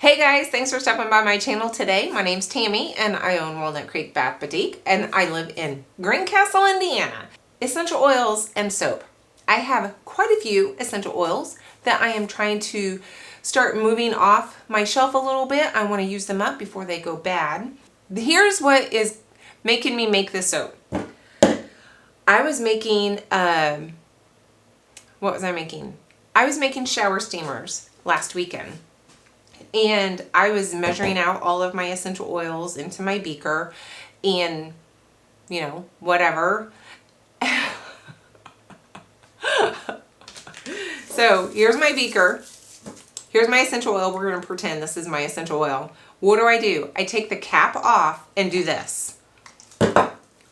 Hey guys, thanks for stopping by my channel today. My name's Tammy and I own Walnut Creek Bath Boutique and I live in Greencastle, Indiana. Essential oils and soap. I have quite a few essential oils that I am trying to start moving off my shelf a little bit. I want to use them up before they go bad. Here's what is making me make this soap. I was making, what was I making? I was making shower steamers last weekend. And I was measuring out all of my essential oils into my beaker and, you know, whatever. So here's my beaker. Here's my essential oil. We're going to pretend this is my essential oil. What do? I take the cap off and do this.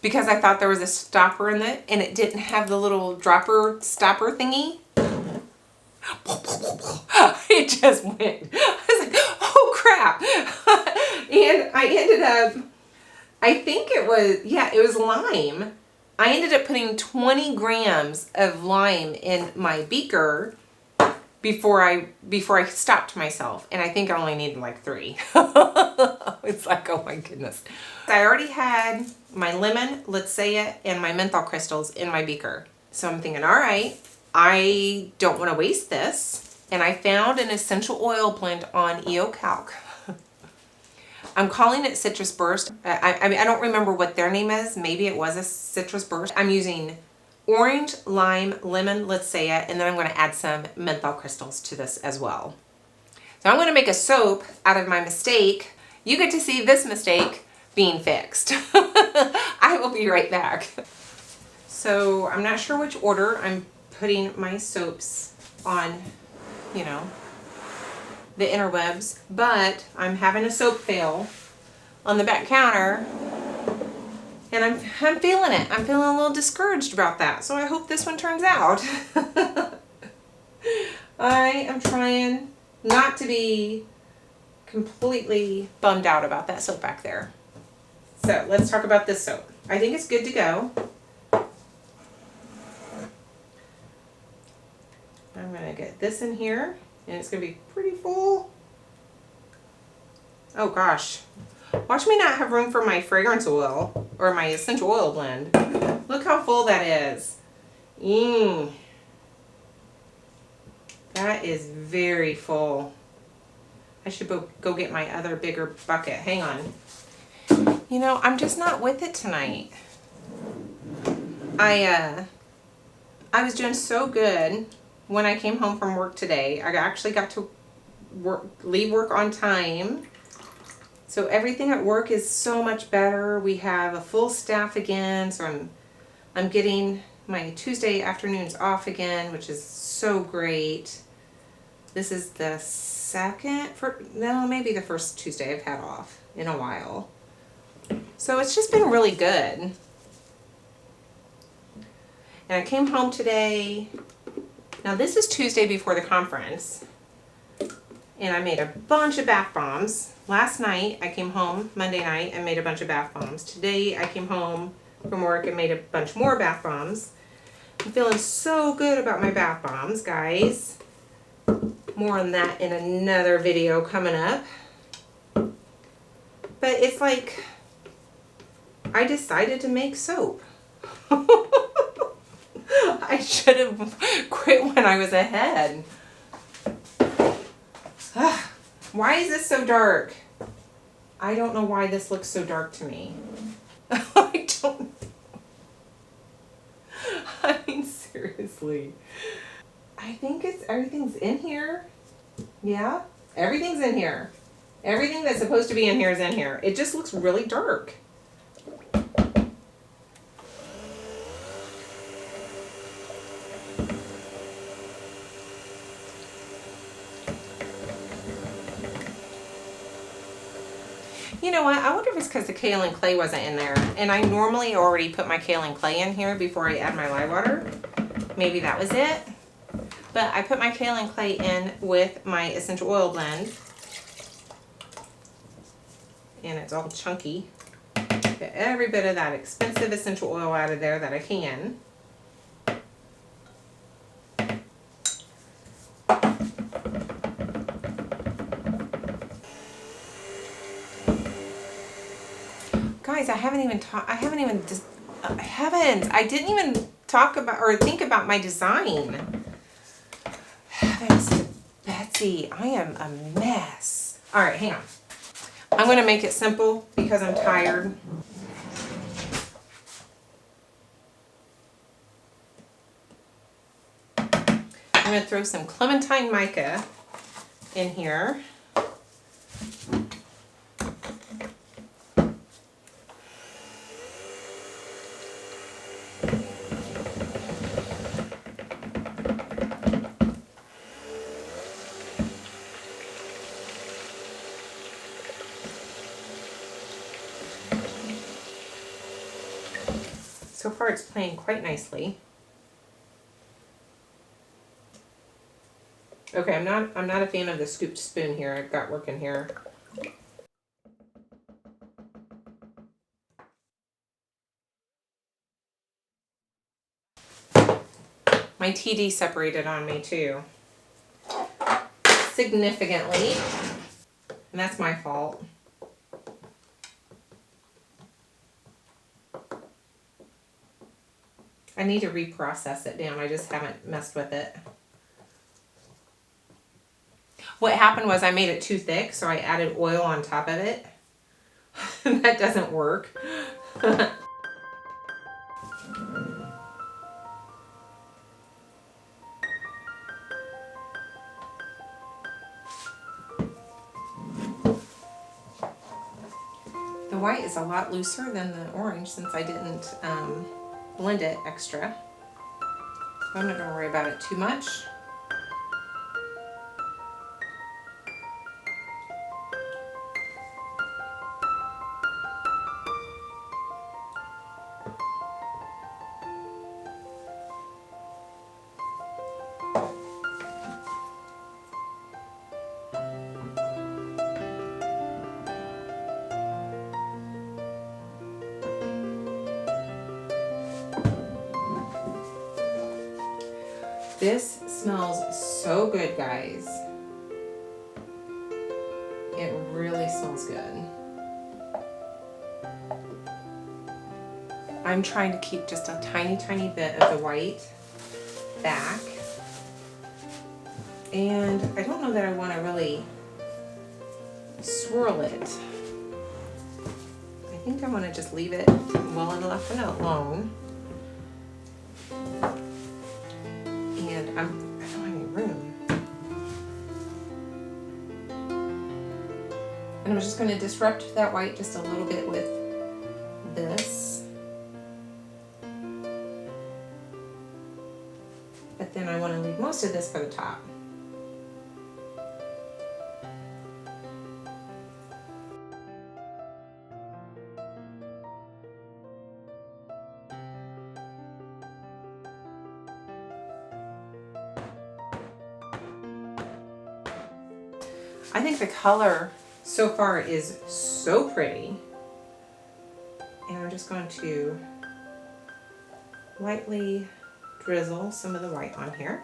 Because I thought there was a stopper in it and it didn't have the little dropper stopper thingy. It just went. I was like, oh crap. And I ended up, I think it was lime. I ended up putting 20 grams of lime in my beaker before I stopped myself. And I think I only needed like 3. It's like, oh my goodness. I already had my lemon, let's say it, and my menthol crystals in my beaker. So I'm thinking, all right, I don't want to waste this. And I found an essential oil blend on EOCalc. I'm calling it Citrus Burst. I mean, I don't remember what their name is. Maybe it was a Citrus Burst. I'm using orange, lime, lemon, let's say it, and then I'm going to add some menthol crystals to this as well. So I'm going to make a soap out of my mistake. You get to see this mistake being fixed. I will be right back. So I'm not sure which order I'm putting my soaps on, you know, the interwebs, but I'm having a soap fail on the back counter and I'm feeling it. I'm feeling a little discouraged about that. So I hope this one turns out. I am trying not to be completely bummed out about that soap back there. So let's talk about this soap. I think it's good to go. I'm going to get this in here, and it's going to be pretty full. Oh gosh. Watch me not have room for my fragrance oil, or my essential oil blend. Look how full that is. That is very full. I should go get my other bigger bucket. Hang on. You know, I'm just not with it tonight. I was doing so good when I came home from work today. I actually got to leave work on time. So everything at work is so much better. We have a full staff again. So I'm getting my Tuesday afternoons off again, which is so great. This is the maybe the first Tuesday I've had off in a while. So it's just been really good. And I came home today. Now this is Tuesday before the conference, and I made a bunch of bath bombs. Last night I came home, Monday night, and made a bunch of bath bombs. Today I came home from work and made a bunch more bath bombs. I'm feeling so good about my bath bombs, guys. More on that in another video coming up. But it's like, I decided to make soap. I should have quit when I was ahead. Why is this so dark? I don't know why this looks so dark to me. I don't. I mean, seriously. I think everything's in here. Yeah, everything's in here. Everything that's supposed to be in here is in here. It just looks really dark. You know what? I wonder if it's because the kaolin clay wasn't in there. And I normally already put my kaolin clay in here before I add my lye water. Maybe that was it. But I put my kaolin clay in with my essential oil blend. And it's all chunky. Get every bit of that expensive essential oil out of there that I can. guys, I didn't even talk about or think about my design. Heavens to Betsy, I am a mess. All right, hang on. I'm gonna make it simple because I'm tired. I'm gonna throw some clementine mica in here. So far it's playing quite nicely. Okay, I'm not a fan of the scooped spoon here I've got working here. My TD separated on me too. Significantly. And that's my fault. I need to reprocess it down. I just haven't messed with it. What happened was I made it too thick, so I added oil on top of it. That doesn't work. The white is a lot looser than the orange since I didn't blend it extra. I'm not gonna worry about it too much. This smells so good, guys. It really smells good. I'm trying to keep just a tiny, tiny bit of the white back. And I don't know that I want to really swirl it. I think I want to just leave it well enough alone. And I don't have any room. And I'm just going to disrupt that white just a little bit with this. But then I want to leave most of this for the top. I think the color so far is so pretty. And I'm just going to lightly drizzle some of the white on here.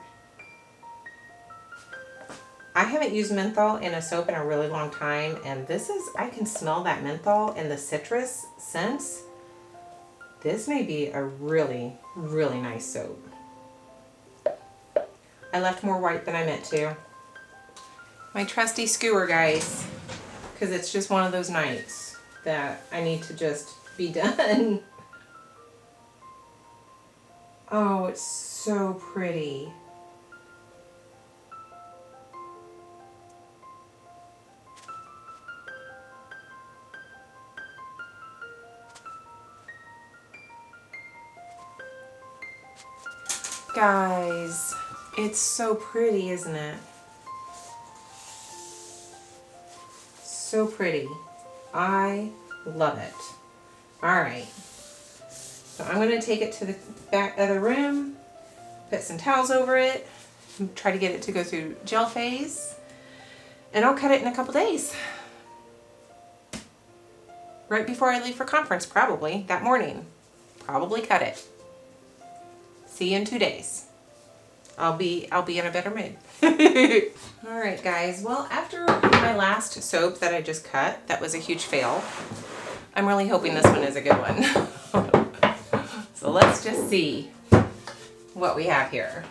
I haven't used menthol in a soap in a really long time, and this is, I can smell that menthol and the citrus scents. This may be a really, really nice soap. I left more white than I meant to. My trusty skewer, guys, because it's just one of those nights that I need to just be done. Oh, it's so pretty. Guys, it's so pretty, isn't it? So pretty. I love it. All right. So I'm going to take it to the back of the room, put some towels over it, try to get it to go through gel phase, and I'll cut it in a couple days. Right before I leave for conference, probably that morning. Probably cut it. See you in 2 days. I'll be in a better mood. All right, guys. Well, after my last soap that I just cut, that was a huge fail. I'm really hoping this one is a good one. So let's just see what we have here.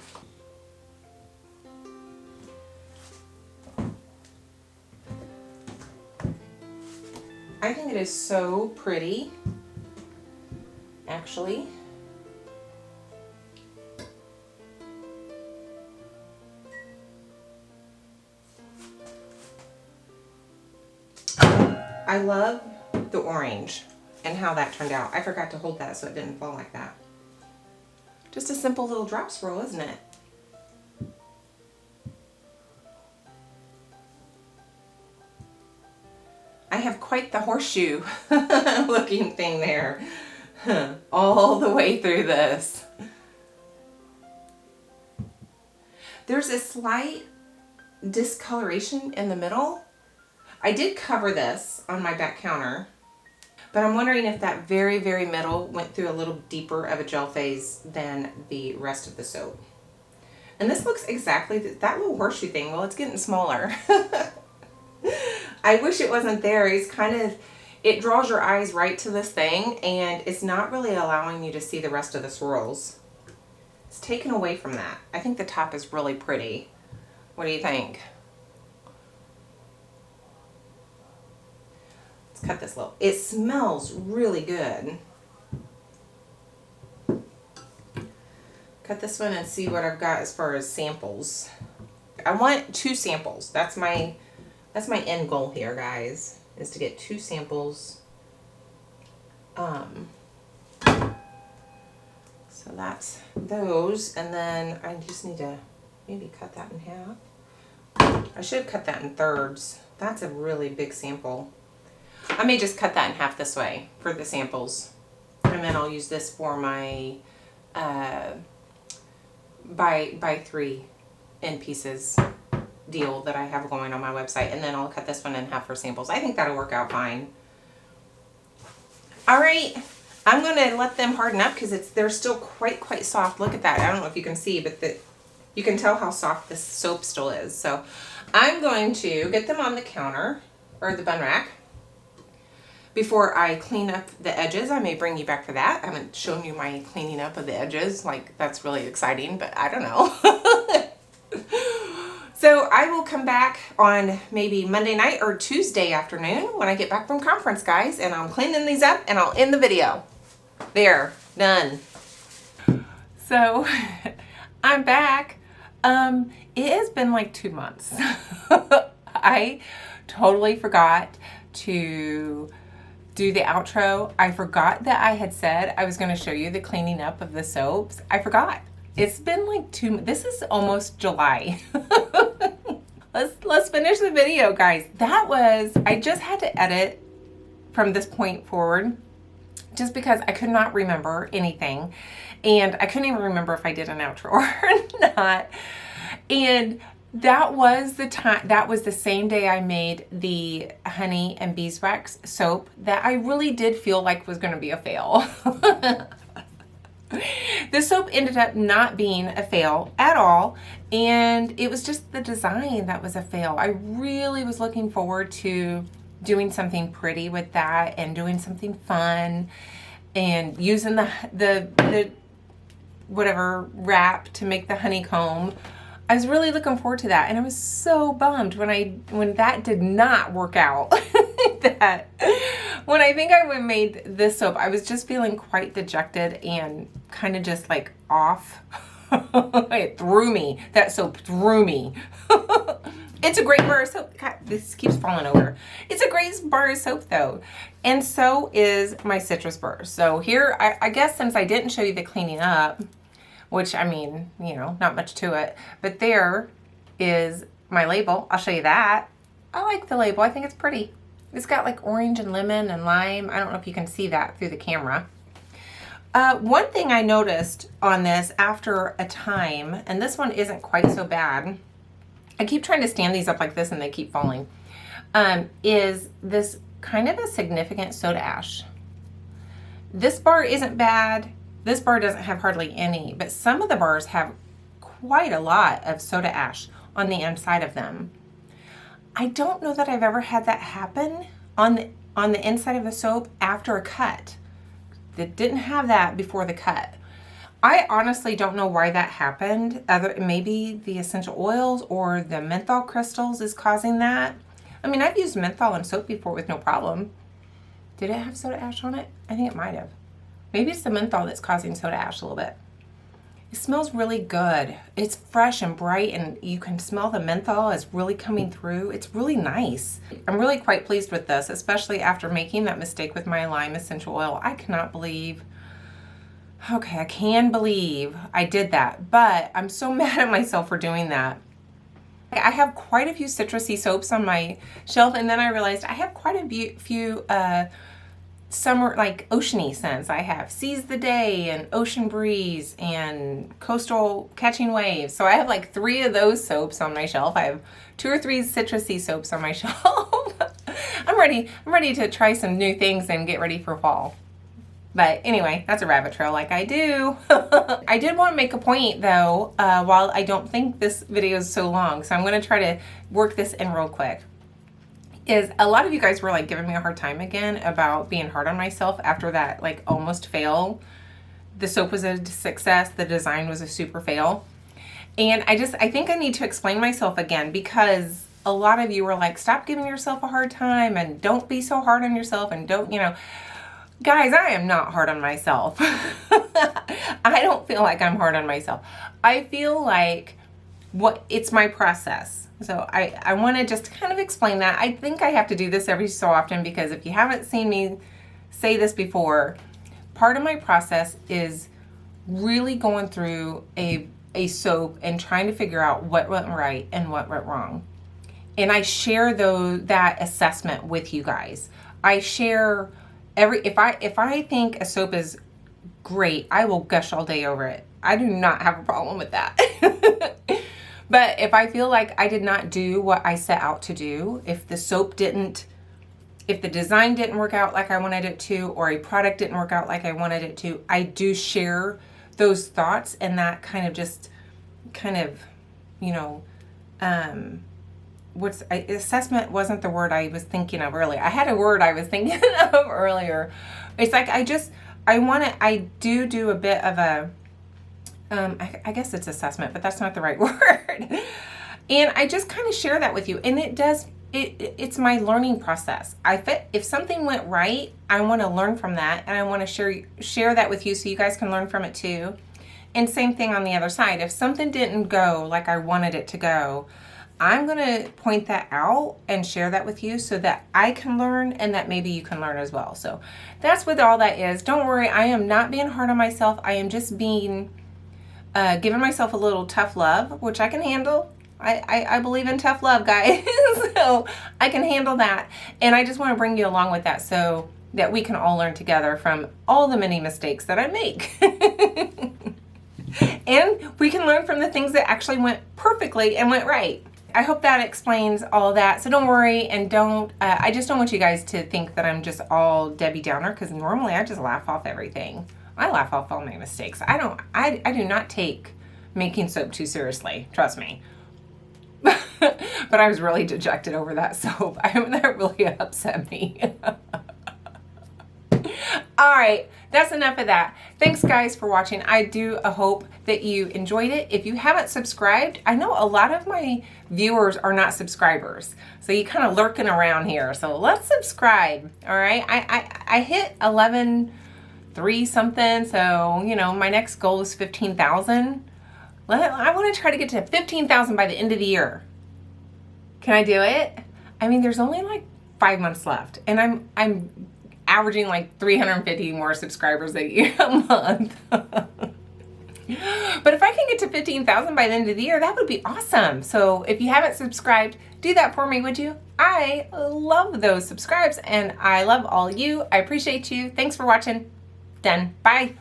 I think it is so pretty, actually. I love the orange and how that turned out. I forgot to hold that so it didn't fall like that. Just a simple little drop swirl, isn't it? I have quite the horseshoe looking thing there all the way through this. There's a slight discoloration in the middle. I did cover this on my back counter, but I'm wondering if that very, very middle went through a little deeper of a gel phase than the rest of the soap. And this looks exactly, that little horseshoe thing, well, it's getting smaller. I wish it wasn't there. It's kind of, it draws your eyes right to this thing, and it's not really allowing you to see the rest of the swirls. It's taken away from that. I think the top is really pretty. What do you think? Let's cut this little. It smells really good. Cut this one and see what I've got as far as samples. I want 2 samples. That's my end goal here, guys, is to get 2 samples. So that's those, and then I just need to maybe cut that in half. I should cut that in thirds. That's a really big sample. I may just cut that in half this way for the samples, and then I'll use this for my buy 3 in pieces deal that I have going on my website, and then I'll cut this one in half for samples. I think that'll work out fine. All right, I'm gonna let them harden up because they're still quite soft. Look at that. I don't know if you can see, but you can tell how soft this soap still is. So I'm going to get them on the counter or the bun rack. Before I clean up the edges, I may bring you back for that. I haven't shown you my cleaning up of the edges. Like, that's really exciting, but I don't know. So I will come back on maybe Monday night or Tuesday afternoon when I get back from conference, guys, and I'm cleaning these up and I'll end the video. There, done. So I'm back. It has been like 2 months. I totally forgot to do the outro. I forgot that I had said I was going to show you the cleaning up of the soaps. I forgot. It's been like this is almost July. Let's finish the video, guys. I just had to edit from this point forward just because I could not remember anything, and I couldn't even remember if I did an outro or not. And that was the same day I made the honey and beeswax soap that I really did feel like was going to be a fail. The soap ended up not being a fail at all, and it was just the design that was a fail. I really was looking forward to doing something pretty with that and doing something fun and using the whatever wrap to make the honeycomb. I was really looking forward to that, and I was so bummed when that did not work out. When I think I made this soap, I was just feeling quite dejected and kind of just like off. It threw me. That soap threw me. It's a great bar of soap. God, this keeps falling over. It's a great bar of soap though. And so is my citrus burr. So here, I guess since I didn't show you the cleaning up, which, I mean, you know, not much to it, but there is my label. I'll show you that. I like the label. I think it's pretty. It's got like orange and lemon and lime. I don't know if you can see that through the camera. One thing I noticed on this after a time, and this one isn't quite so bad. I keep trying to stand these up like this and they keep falling. Is this kind of a significant soda ash. This bar isn't bad. This bar doesn't have hardly any, but some of the bars have quite a lot of soda ash on the inside of them. I don't know that I've ever had that happen on on the inside of the soap after a cut. That didn't have that before the cut. I honestly don't know why that happened. Maybe the essential oils or the menthol crystals is causing that. I mean, I've used menthol in soap before with no problem. Did it have soda ash on it? I think it might have. Maybe it's the menthol that's causing soda ash a little bit. It smells really good. It's fresh and bright, and you can smell the menthol is really coming through. It's really nice. I'm really quite pleased with this, especially after making that mistake with my lime essential oil. I cannot believe, okay, I can believe I did that, but I'm so mad at myself for doing that. I have quite a few citrusy soaps on my shelf, and then I realized I have quite a few summer, like oceany scents. I have Seize the Day and Ocean Breeze and Coastal Catching Waves. So I have like 3 of those soaps on my shelf. I have 2 or 3 citrusy soaps on my shelf. I'm ready to try some new things and get ready for fall. But anyway, that's a rabbit trail like I do. I did want to make a point though, while I don't think this video is so long, so I'm going to try to work this in real quick. Is a lot of you guys were like giving me a hard time again about being hard on myself after that like almost fail. The soap was a success, the design was a super fail. And I think I need to explain myself again, because a lot of you were like, stop giving yourself a hard time and don't be so hard on yourself and don't, you know. Guys, I am not hard on myself. I don't feel like I'm hard on myself. I feel like it's my process. So I want to just kind of explain that. I think I have to do this every so often, because if you haven't seen me say this before, part of my process is really going through a soap and trying to figure out what went right and what went wrong. And I share that assessment with you guys. I share if I think a soap is great, I will gush all day over it. I do not have a problem with that. But if I feel like I did not do what I set out to do, if the design didn't work out like I wanted it to, or a product didn't work out like I wanted it to, I do share those thoughts, and that assessment wasn't the word I was thinking of earlier. I had a word I was thinking of earlier. It's like I do a bit of a, I guess it's assessment, but that's not the right word. And I just kind of share that with you. And it's my learning process. If something went right, I want to learn from that, and I want to share that with you so you guys can learn from it too. And same thing on the other side. If something didn't go like I wanted it to go, I'm going to point that out and share that with you so that I can learn, and that maybe you can learn as well. So that's what all that is. Don't worry, I am not being hard on myself. I am just giving myself a little tough love, which I can handle. I believe in tough love, guys. So I can handle that. And I just want to bring you along with that so that we can all learn together from all the many mistakes that I make. And we can learn from the things that actually went perfectly and went right. I hope that explains all of that. So don't worry, and I just don't want you guys to think that I'm just all Debbie Downer, because normally I just laugh off everything. I laugh off all my mistakes. I do not take making soap too seriously, trust me. But I was really dejected over that soap. That really upset me. All right, that's enough of that. Thanks guys for watching. I do hope that you enjoyed it. If you haven't subscribed, I know a lot of my viewers are not subscribers, so you kind of lurking around here. So let's subscribe. All right, I hit 11,300 something, so you know my next goal is 15,000. I want to try to get to 15,000 by the end of the year. Can I do it? I mean, there's only like 5 months left, and I'm averaging like 350 more subscribers a month. But if I can get to 15,000 by the end of the year, that would be awesome. So if you haven't subscribed, do that for me, would you? I love those subscribes, and I love all you. I appreciate you. Thanks for watching. Done. Bye.